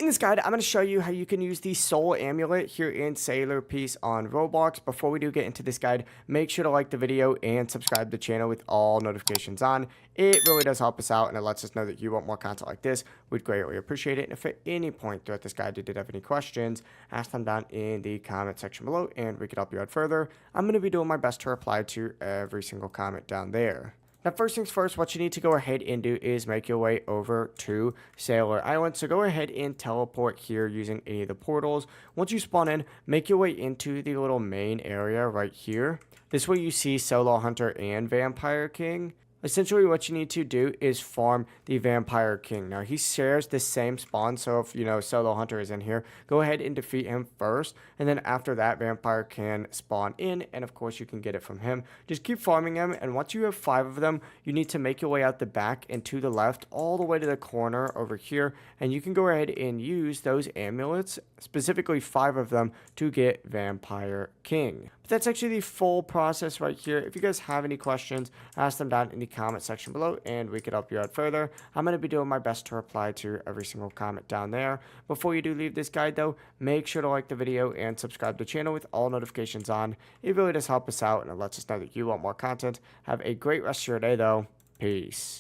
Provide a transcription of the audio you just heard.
this guide, I'm going to show you how you can use the Soul Amulet here in Sailor Peace on Roblox. Before we do get into this guide, make sure to like the video and subscribe to the channel with all notifications on. It really does help us out, and it lets us know that you want more content like this. We'd greatly appreciate it. And if at any point throughout this guide you did have any questions, ask them down in the comment section below, and we could help you out further. I'm going to be doing my best to reply to every single comment down there. Now, first things first, what you need to go ahead and do is make your way over to Sailor Island. So go ahead and teleport here using any of the portals. Once you spawn in, make your way into the little main area right here. This way you see Solo Hunter and Vampire King. Essentially, what you need to do is farm the Vampire King. Now, he shares the same spawn, so if, Solo Hunter is in here, go ahead and defeat him first, and then after that, Vampire can spawn in, and of course, you can get it from him. Just keep farming him, and once you have 5 of them, you need to make your way out the back and to the left, all the way to the corner over here, and you can go ahead and use those amulets, specifically 5 of them, to get Vampire King. But that's actually the full process right here. If you guys have any questions, ask them down in the comment section below and we could help you out further. I'm going to be doing my best to reply to every single comment down there. Before you do leave this guide though, make sure to like the video and subscribe to the channel with all notifications on. It really does help us out and it lets us know that you want more content. Have a great rest of your day though. Peace.